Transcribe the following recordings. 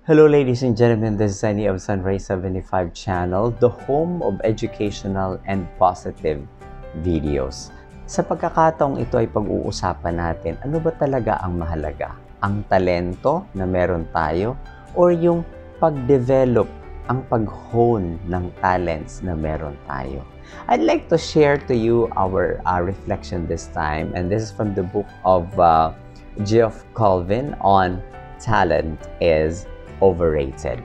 Hello ladies and gentlemen, this is Sunny of Sunrise 75 channel, the home of educational and positive videos. Sa pagkakataong ito ay pag-uusapan natin, ano ba talaga ang mahalaga? Ang talento na meron tayo or yung pag-develop, ang pag-hone ng talents na meron tayo? I'd like to share to you our reflection this time, and this is from the book of Geoff Colvin on Talent is Overrated.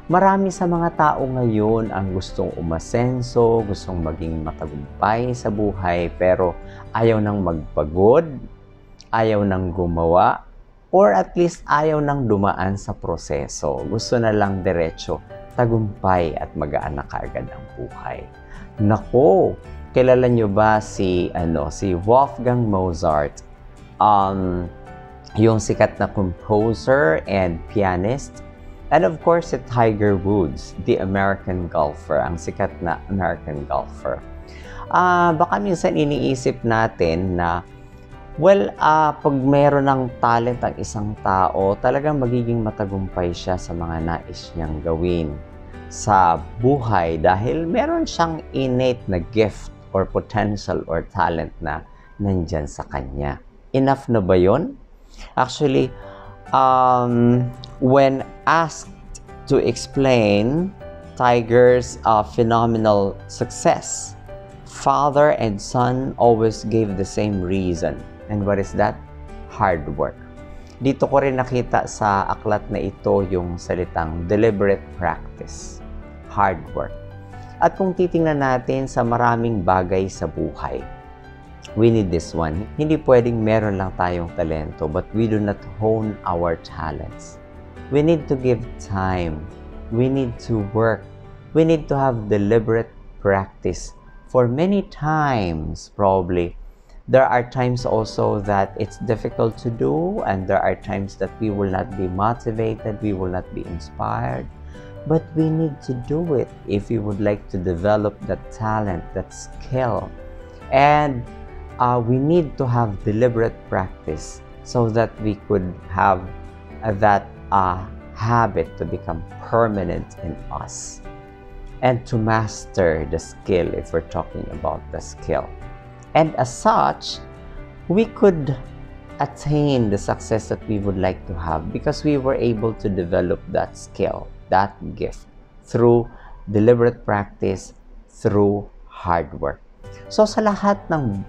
Marami sa mga tao ngayon ang gustong umasenso, gustong maging matagumpay sa buhay, pero ayaw nang magpagod, ayaw nang gumawa, or at least ayaw nang dumaan sa proseso. Gusto na lang diretso, tagumpay at magaan na kaagad ang buhay. Nako, kilala nyo ba si Wolfgang Mozart? Yung sikat na composer and pianist. And of course, si Tiger Woods, the American golfer, ang sikat na American golfer. Baka minsan iniisip natin na, pag meron ng talent ang isang tao, talagang magiging matagumpay siya sa mga nais niyang gawin sa buhay dahil meron siyang innate na gift or potential or talent na nandyan sa kanya. Enough na ba yun? Actually, when asked to explain Tiger's phenomenal success, father and son always gave the same reason. And what is that? Hard work. Dito ko rin nakita sa aklat na ito yung salitang deliberate practice. Hard work. At kung titingnan natin sa maraming bagay sa buhay, we need this one. Hindi pwedeng meron lang tayong talento but we do not hone our talents. We need to give time. We need to work. We need to have deliberate practice. For many times, probably, there are times also that it's difficult to do, and there are times that we will not be motivated, we will not be inspired. But we need to do it if we would like to develop that talent, that skill. And we need to have deliberate practice so that we could have that habit to become permanent in us and to master the skill if we're talking about the skill. And as such, we could attain the success that we would like to have because we were able to develop that skill, that gift, through deliberate practice, through hard work. So sa lahat ng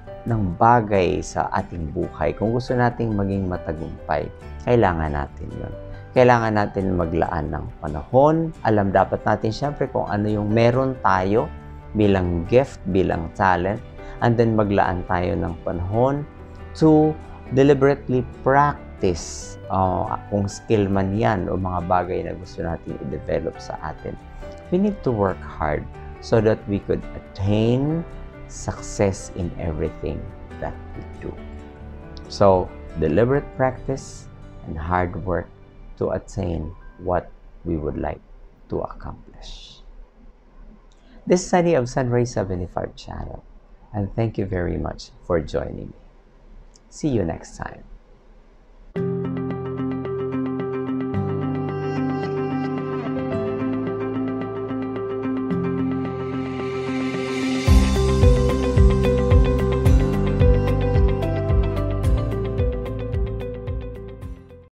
bagay sa ating buhay, kung gusto nating maging matagumpay, kailangan natin yun. Kailangan natin maglaan ng panahon. Alam dapat natin syempre kung ano yung meron tayo bilang gift, bilang talent, and then maglaan tayo ng panahon to deliberately practice kung skill man yan o mga bagay na gusto natin i-develop sa atin. We need to work hard so that we could attain success in everything that we do. So, deliberate practice and hard work to attain what we would like to accomplish. This is Sunny of Sunrise 75 channel, and thank you very much for joining me. See you next time.